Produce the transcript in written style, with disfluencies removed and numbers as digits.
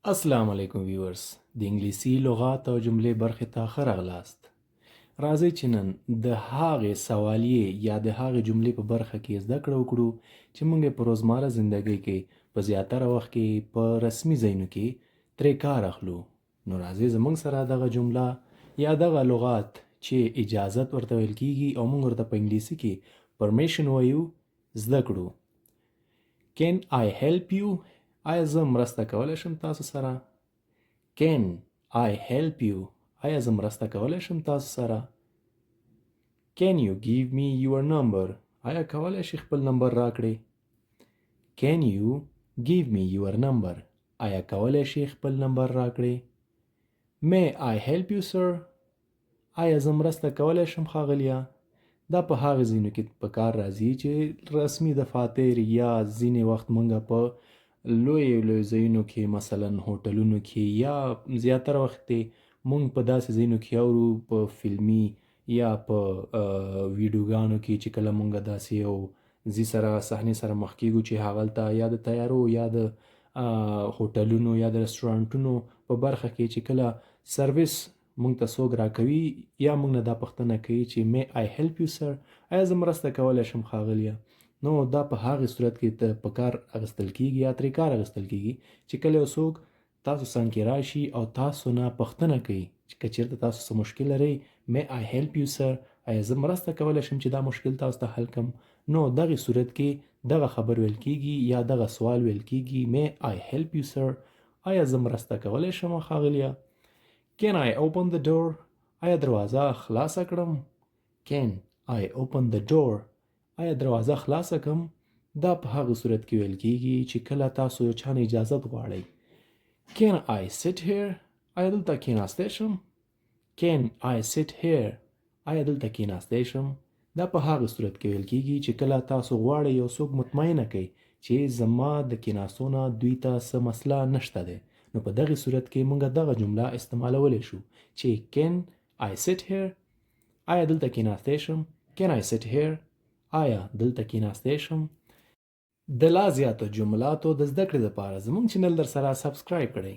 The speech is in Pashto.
السلام علیکم ویورز د انګلیسی لغات او جملې برخې ته ښه راغلاست. راځئ چې نن د هغې سوالیې یا د هغې جملې په برخه کې زده کړه وکړو چې موږ یې په روزمره زندګۍ کې په زیاتره وخت کې په رسمي ځایونو کې ترې کار اخلو. نو راځئ زموږ سره دغه جمله یا دغه لغات چې اجازت ورته ویل کیږي او موږ ورته په انګلیسي کې پرمیشن وایو زده کړو. Can I help you؟ آیا زه مرسته کولی شم تاسو سره؟ Can I help you؟ آیا زه مرسته کولی شم تاسو سره؟ Can you give me your number؟ آیا کولی شي خپل نمبر راکړئ؟ Can you give me your number؟ آیا کولی شي خپل نمبر راکړئ؟ May I help you sir؟ آیا زه مرسته کولی شم ښاغلیه؟ دا په هغه ځینو کې په کار راځي چې رسمي دفاتر یا ځینې وخت موږ په لوی ځایونو کې مثلا هوټلونو کې یا زیاتره وخت موږ په داسې ځایونو کې اورو په فلمي یا په ویډیوګانو کې چې کله موږ داسې یو ځای سره صحنې سره مخ کیږو چې هغلته یا د تیارو یا د هوټلونو یا د رستورانټونو په برخه کې چې کله سرویس موږ ته څوک راکوي یا موږ نه دا پوښتنه کوي چې may I help you sir؟ آیا زه مرسته کولی شم ښاغلیه؟ نو دا په هغې صورت کې په کار اخیستل کیږي یا ترې کار اخیستل کیږي چې کله یو څوک تاسو څنګ کې راشي او تاسو نه پوښتنه کوي چې که چېرته تاسو څه مشکل لرئ may I help you sir؟ آیا زه مرسته کولی شم چې دا مشکل تاسو ته حل کړم؟ نو دغې صورت کې دغه خبر ویل کیږي یا دغه سوال ویل کیږي may I help you sir؟ آیا زه مرسته کولی شم ښاغلیه؟ Can I open the door؟ آیا دروازه خلاصه کړم؟ Can I open the door؟ آیا دروازه خلاصه کړم؟ دا په هغه صورت کې ویل کیږي چې کله تاسو یو چا نه اجازت غواړئ. Can I sit here؟ آیا دلته کښېناستی شم؟ Can I sit here؟ آیا دلته کښېناستی شم؟ دا په هغه صورت کې ویل کیږي چې کله تاسو غواړئ یو څوک مطمئنه کړئ چې زما د کښېناستو نه دوی ته څه مسله نشته دی. نو په دغې صورت کې موږ دغه جمله استعمالولی شو چې Can I sit here؟ آیا دلته کښېناستی شم؟ Can I sit here؟ آیا دلته کښېناستی شم؟ د لا زیاتو جملاتو د زده کړې لپاره زموږ چینل در سره سبسکرایب کړئ.